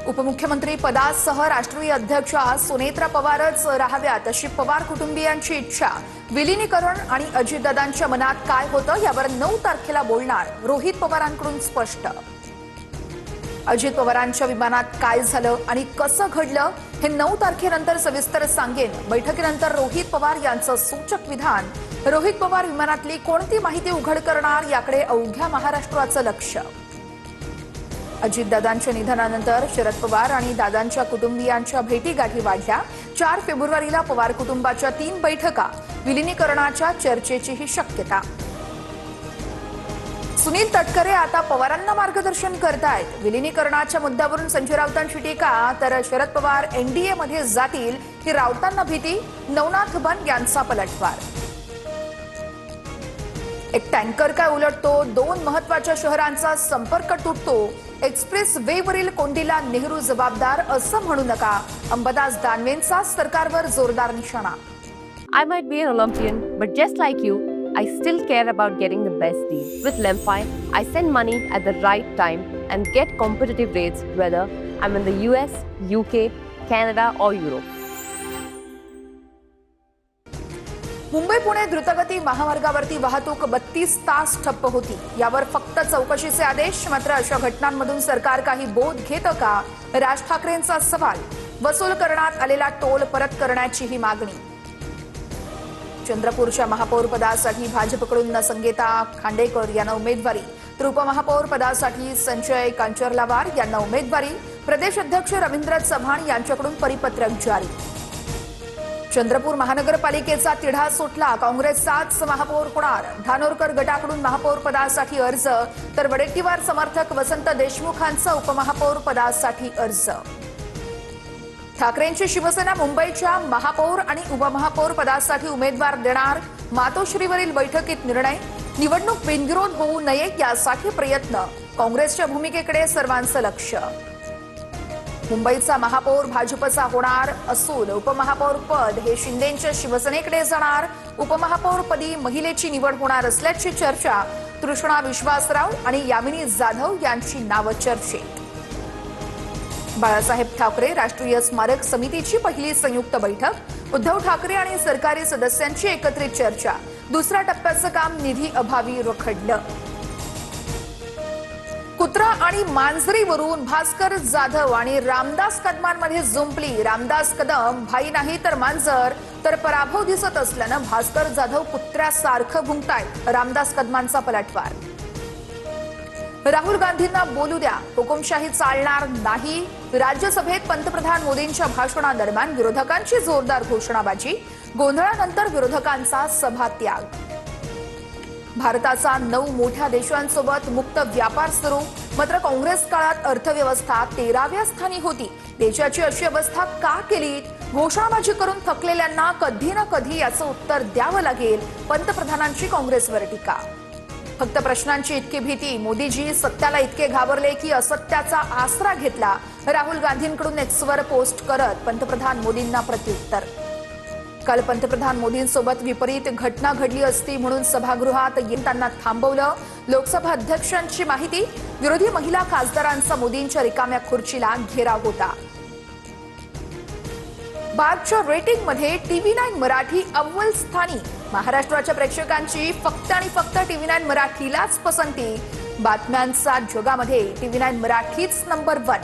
उपमुख्यमंत्री पदासह राष्ट्रीय अध्यक्ष सुनेत्रा पवारच राहाव्यात अशी पवार कुटुंबियांची इच्छा। विलीनीकरण आणि अजितदादांच्या मनात काय होतं यावर 9 तारखेला बोलणार, रोहित पवारांकडून स्पष्ट। अजित पवारांच्या विमानात काय झालं आणि कसं घडलं हे 9 तारखेनंतर सविस्तर सांगेन। बैठकीनंतर रोहित पवार यांचं सूचक विधान। रोहित पवार विमानातली कोणती माहिती उघड करणार याकडे अवघ्या महाराष्ट्राचं लक्ष। अजितदादांच्या निधनानंतर शरद पवार आणि दादांच्या कुटुंबियांच्या भेटीगाठी वाढल्या। 4 फेब्रुवारीला पवार कुटुंबाच्या 3 बैठका, विलीनीकरणाच्या चर्चेचीही शक्यता। सुनील तटकरे आता पवारांना मार्गदर्शन करतायत। विलीनीकरणाच्या मुद्द्यावरून संजय राऊतांची टीका, तर शरद पवार एनडीए मध्ये जातील ही राऊतांना भीती। नवनाथ बन यांचा पलटवार। एक टँकर काय उलटतो, 2 महत्त्वाच्या शहरांचा संपर्क तुटतो। एक्सप्रेस वेवरील कोंडीला नेहरू जबाबदार असं म्हणू नका, अंबादास दानवेंचा सरकारवर जोरदार निशाणा। I might be an Olympian, but just like you, I still care about getting the best deal. With Lemfi, I send money at the right time and get competitive rates whether I'm in the US, UK, Canada or Europe. Mumbai Pune द्रुतगती महामार्गावरती वाहतूक 32 तास ठप्प होती। यावर फक्त चौकशीचे आदेश। मात्र अशा घटनांमधून सरकार काही बोध घेतं का, राज ठाकरेंचा सवाल। वसूल करण्यात आलेला टोल परत करण्याचीही मागणी। चंद्रपूरच्या महापौर पदासाठी भाजपकडून संगीता खांडेकर यांना उमेदवारी, तर उपमहापौर पदासाठी संजय कांचर्लावार यांना उमेदवारी। प्रदेश अध्यक्ष रवींद्र चव्हाण यांच्याकडून परिपत्रक जारी। चंद्रपूर महानगरपालिकेचा तिढा सुटला, काँग्रेसचाच महापौर होणार। धानोरकर गटाकडून महापौर पदासाठी अर्ज, तर वडेट्टीवार समर्थक वसंत देशमुखांचा उपमहापौर पदासाठी अर्ज। ठाकरेंची शिवसेना मुंबईच्या महापौर आणि उपमहापौर पदासाठी उमेदवार देणार। मातोश्रीवरील बैठकीत निर्णय, निवडणूक बिनविरोध होऊ नये यासाठी प्रयत्न। काँग्रेसच्या भूमिकेकडे सर्वांचं लक्ष। मुंबईचा महापौर भाजपचा होणार असून उपमहापौर पद हे शिंदेंच्या शिवसेनेकडे जाणार। उपमहापौरपदी महिलेची निवड होणार असल्याची चर्चा। तृष्णा विश्वासराव आणि यामिनी जाधव यांची नावं चर्चेत। बाळासाहेब ठाकरे राष्ट्रीय स्मारक समितीची पहिली संयुक्त बैठक। उद्धव ठाकरे आणि सरकारी सदस्यांची एकत्रित चर्चा। दुसऱ्या टप्प्याचं काम निधी अभावी रखडलं। कुत्रा आणि मांजरीवरून भास्कर जाधव आणि रामदास कदमांमध्ये जुंपली। रामदास कदम भाई नाही तर मांजर, तर पराभव दिसत असल्यानं भास्कर जाधव कुत्र्यासारखं भुंकतायत। रामदास कदमांचा पलटवार। राहुल गांधींना बोलू द्या, हुकुमशाही चालणार नाही। राज्यसभेत पंतप्रधान मोदींच्या भाषणादरम्यान विरोधकांची जोरदार घोषणाबाजी। गोंधळानंतर विरोधकांचा सभात्याग। भारताचा 9 मोठ्या देशांसोबत मुक्त व्यापार सुरू। मात्र काँग्रेस काळात अर्थव्यवस्था 13व्या स्थानी होती। देशाची अशी अवस्था का केली? घोषणाबाजी करून थकलेल्यांना कधी ना कधी याचं उत्तर द्यावं लागेल। पंतप्रधानांची काँग्रेसवर टीका। फक्त प्रश्नांची इतकी भीती, मोदीजी सत्याला इतके घाबरले की असत्याचा आसरा घेतला। राहुल गांधींकडून एक्सवर पोस्ट करत पंतप्रधान मोदींना प्रत्युत्तर। काल पंतप्रधान मोदींसोबत विपरीत घटना घडली असती म्हणून सभागृहात येताना थांबवलं। लोकसभा अध्यक्षांची माहिती, विरोधी महिला खासदारांचा मोदींच्या रिकाम्या खुर्चीला घेराव होता। बारच्या रेटिंगमध्ये TV9 मराठी अव्वल स्थानी। महाराष्ट्राच्या प्रेक्षकांची फक्त आणि फक्त TV9 मराठीलाच पसंती। बातम्यांचा जगामध्ये TV9 मराठीच नंबर 1।